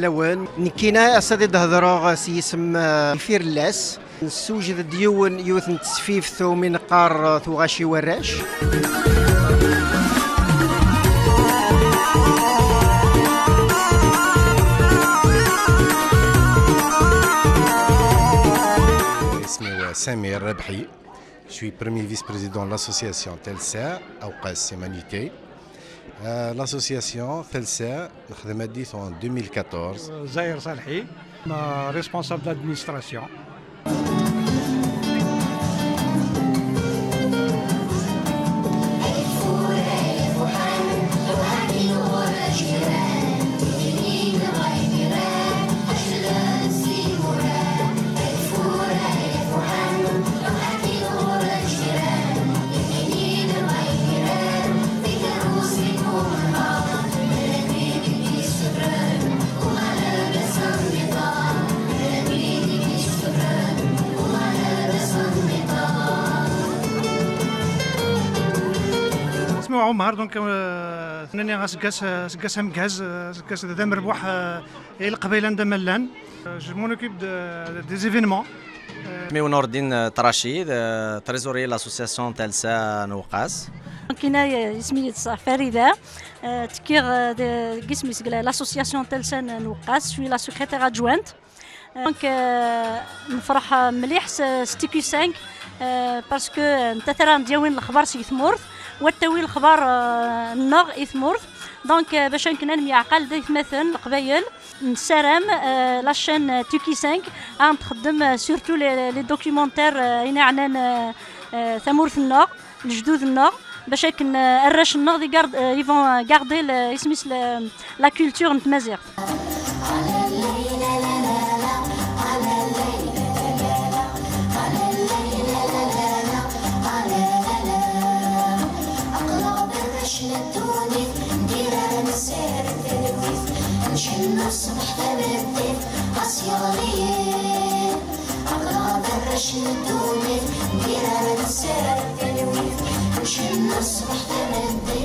اللون نكينا أصدي دهضرو سيسم فيرلاس نسوجد ديون يوث نتسفيف ثو من قار ثو غاشي وراش. اسمي سامي الربحي. Je suis premier vice-président de l'association Telsa Awqas Humanité. L'association Telsa a été en 2014. Zahir Salhi, responsable d'administration. عمر دونك ثنانية غاسكاس مكاز سكاس ذا مربوح القبيله ندملان جو مون اوكيب دي زيفينمون. اسمي نور الدين طراشي تريزوري لاسوسياسيون تلسا نوقاس. كاينه اسمي فريده تكيغ اسمي لاسوسياسيون تلسا نوقاس شوي لا سكرتير ادجوانت. دونك نفرح مليح ستيكي 5 باسكو انت ترى نديوين الخبر سي ثمورث والتوي الخبار النغ إثمورث. دونك باش كنا نميعقل ديت مثلا القبايل نسرم لاشين توكي 5 نخدم سورتو لي دوكيومونتير هنا عنان ثمورث النغ الجدود النغ باش نرش النغ دي غارد يفون غاردي اسميس لا كولتور نتمازيغ. نشن الصبح تبدي عصيانين أغراض الرشن الدوني ندير على نسار التلويث نشن الصبح تبدي